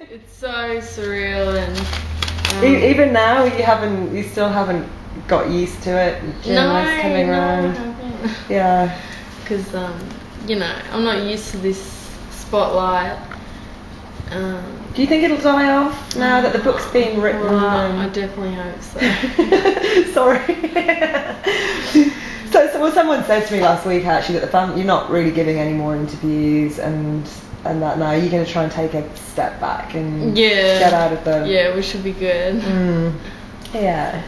It's so surreal, and even now you still haven't got used to it. Journalists coming around. I haven't. Yeah. Because I'm not used to this spotlight. Do you think it'll die off now that the book's been written? Well, I definitely hope so. Sorry. Well, someone said to me last week actually that you're not really giving any more interviews and that now you're going to try and take a step back and get out of the... Yeah, we should be good. Yeah.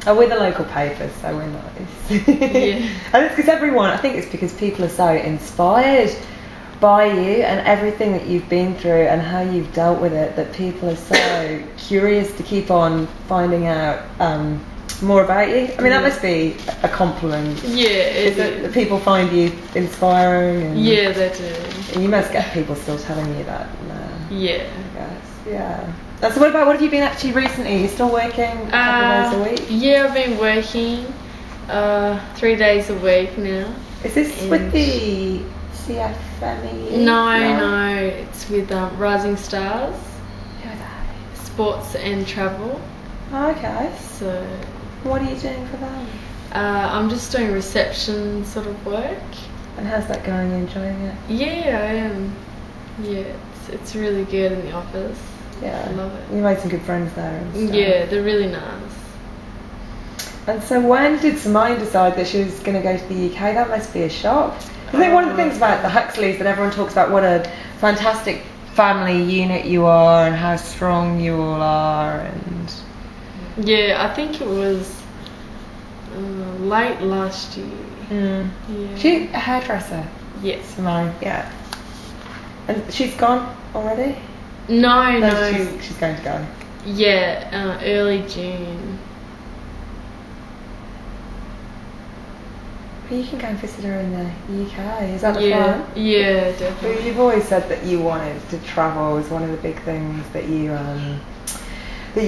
Oh, we're the local paper, so we're nice. Yeah. And it's because I think it's because people are so inspired by you and everything that you've been through and how you've dealt with it, that people are so curious to keep on finding out more about you. I mean, that must be a compliment. Yeah, it is. That people find you inspiring. And yeah, they do. And you must get people still telling you that now. Yeah. I guess. Yeah. So what have you been up to recently? Are you still working a couple of days a week? Yeah, I've been working 3 days a week now. Is this with the CFME? No, it's with Rising Stars. Who are they? Sports and travel. Oh, okay. So what are you doing for them? I'm just doing reception sort of work. And how's that going? Are you enjoying it? Yeah, I am. Yeah, it's really good in the office. Yeah, I love it. You made some good friends there and stuff. Yeah, they're really nice. And so when did Simone decide that she was going to go to the UK? That must be a shock. I think one of the things about the Huxleys that everyone talks about, what a fantastic family unit you are and how strong you all are. And yeah, I think it was late last year. Yeah. She a hairdresser? Yes. Simone, yeah. And she's gone already? No. She's going to go. Yeah, early June. But you can go and visit her in the UK. Is that the plan? Yeah, definitely. But you've always said that you wanted to travel was one of the big things that you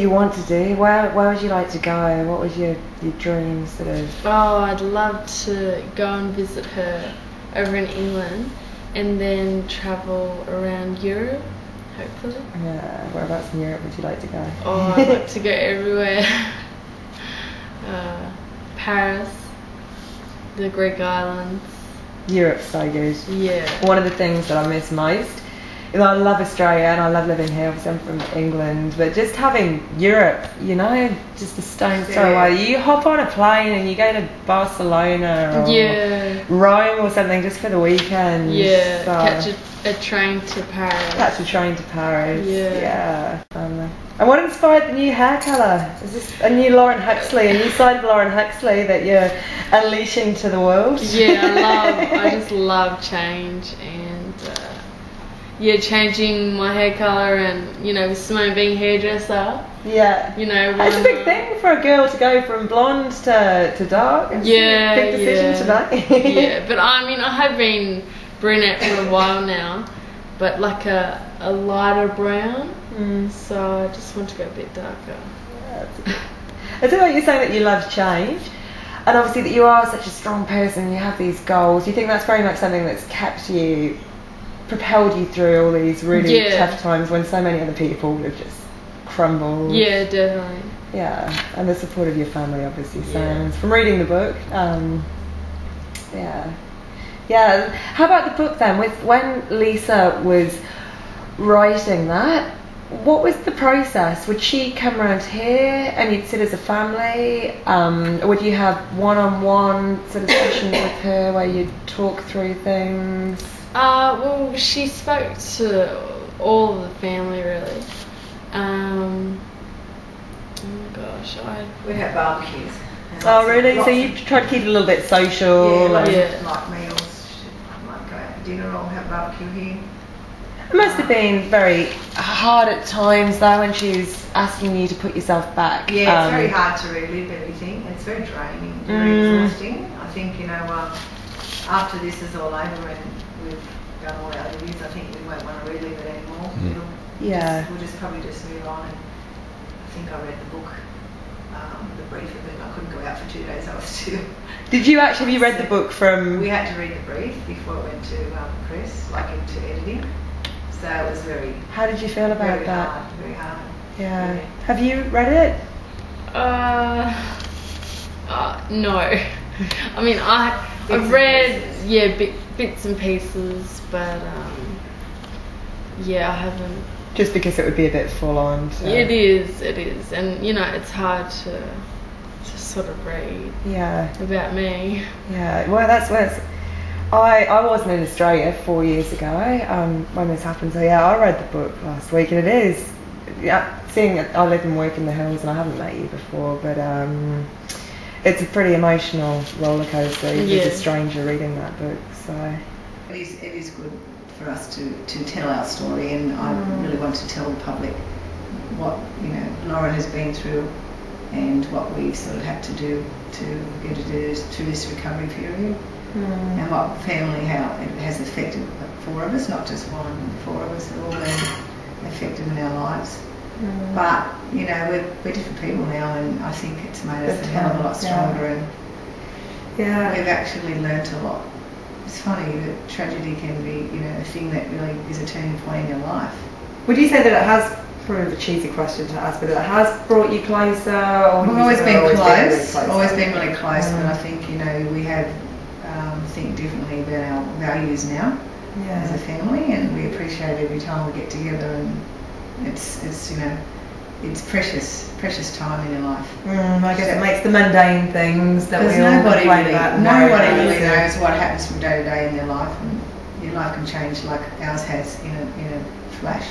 want to do. Where would you like to go? What was your dream sort of? Oh, I'd love to go and visit her over in England and then travel around Europe, hopefully. Yeah, whereabouts in Europe would you like to go? Oh, I'd like to go everywhere. Paris, the Greek islands. Europe's so good. Yeah. One of the things that I miss most is I love Australia and I love living here. Obviously I'm from England, but just having Europe, just a stone's throw away. You hop on a plane and you go to Barcelona or Rome or something just for the weekend. Yeah, so, catch a train to Paris. Yeah. And what inspired the new hair colour? Is this a new Lauren Huxley, a new side of Lauren Huxley that you're unleashing to the world? Yeah, I just love change and changing my hair colour and with Simone being hairdresser. Yeah. It's a big thing for a girl to go from blonde to dark. It's a big decision today. Yeah, but I mean I have been brunette for a while now, but like a lighter brown. So I just want to go a bit darker. I feel like you're saying that you love change, and obviously that you are such a strong person and you have these goals. Do you think that's very much something that's propelled you through all these really tough times when so many other people would have just crumbled? Yeah, definitely. Yeah, and the support of your family obviously sounds, from reading the book. Yeah. How about the book then? When Lisa was writing that, what was the process? Would she come around here and you'd sit as a family? Would you have one-on-one sort of sessions with her where you'd talk through things? Well, she spoke to all of the family really. Oh gosh, we had barbecues. Oh really? So you tried to keep it a little bit social? Like meals. She might go out for dinner or have barbecue here. It must have been very hard at times though when she was asking you to put yourself back. Yeah, it's very hard to relive everything. It's very draining, very exhausting. I think, after this is all over and we've done all our interviews, I think we won't want to relive it anymore. We'll just probably just move on. And I think I read the book, the brief of it. I couldn't go out for 2 days. I was too. Did you actually have you read the book from? We had to read the brief before it went to press, like into editing. So it was very, How did you feel about very that? hard, very hard. Yeah. Have you read it? No. I mean, I've read bits and pieces, but yeah, I haven't. Just because it would be a bit full on. So. It is, and you know, it's hard to sort of read. Yeah. About me. Yeah. Well, that's where it's. I wasn't in Australia 4 years ago when this happened. So yeah, I read the book last week, and it is. Yeah, seeing that I live and work in the hills, and I haven't met you before, but it's a pretty emotional roller coaster. As a stranger reading that book, so. It is good for us to tell our story, and I really want to tell the public what Lauren has been through and what we sort of had to do to get her through this recovery period, and what family, how it has affected 4 of us, not just one, 4 of us have all been affected in our lives. But we're different people now, and I think it's made us a hell of a lot stronger, and we've actually learnt a lot. It's funny that tragedy can be, a thing that really is a turning point in your life. Would you say that it has, probably a cheesy question to ask, but it has brought you closer? Or We've always been close, always been really close, but I think, we have think differently about our values now as a family, and we appreciate every time we get together, and it's precious time in your life. I guess it makes the mundane things that we all nobody complain really, about. Nobody really knows what happens from day to day in their life, and your life can change like ours has in a flash.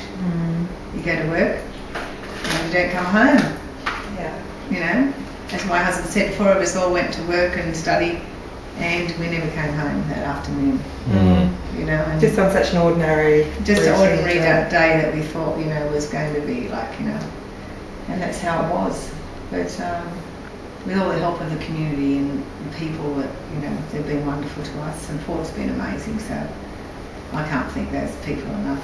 You go to work and you don't come home. Yeah. As my husband said, 4 of us all went to work and study, and we never came home that afternoon. And just on such an ordinary day that we thought was going to be like and that's how it was. But with all the help of the community and the people that they've been wonderful to us, and Paul's been amazing. So I can't thank those people enough.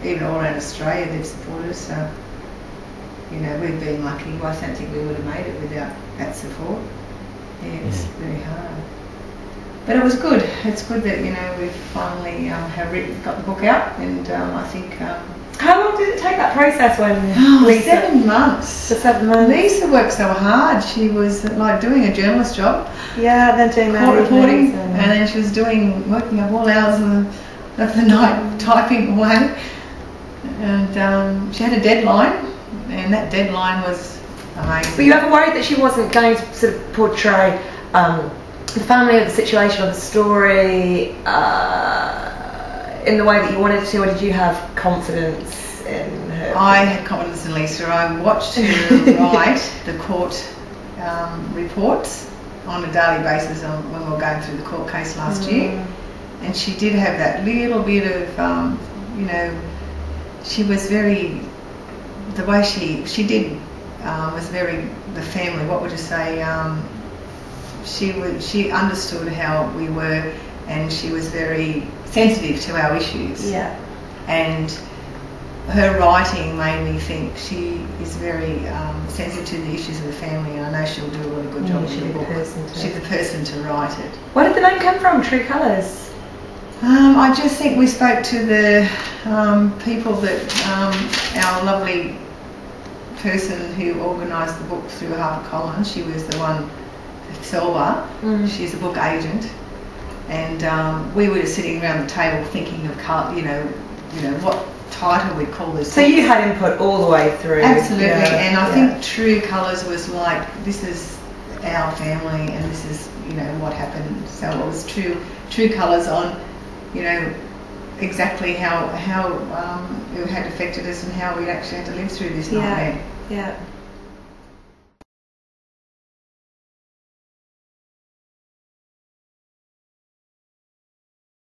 Even all around Australia, they've supported us. So we've been lucky. Well, I don't think we would have made it without that support. Yeah, it's very hard. But it was good. It's good that we've finally got the book out, and I think. How long did it take, that process when Lisa? 7 months. For 7 months. Lisa worked so hard. She was like doing a journalist job. Yeah, then doing court reporting, and then she was working up all hours of the night typing away. And she had a deadline, and that deadline was amazing. Were you ever worried that she wasn't going to sort of portray the family or the situation or the story in the way that you wanted to, or did you have confidence in her? I had confidence in Lisa. I watched her write the court reports on a daily basis when we were going through the court case last year, and she did have that little bit of, she was very, the way she did was very, the family, what would you say, she understood how we were, and she was very sensitive to our issues. Yeah. And her writing made me think she is very sensitive to the issues of the family, and I know she'll do a really good job in the book. She's the person to write it. Where did the name come from, True Colours? I just think we spoke to the people that our lovely person who organised the book through HarperCollins. She was the one, Selva. She's a book agent, and we were just sitting around the table thinking of what title we'd call this. So you had input all the way through. Absolutely, and I think True Colours was like, this is our family, and this is what happened. So it was true colours on exactly how it had affected us and how we actually had to live through this nightmare. Yeah.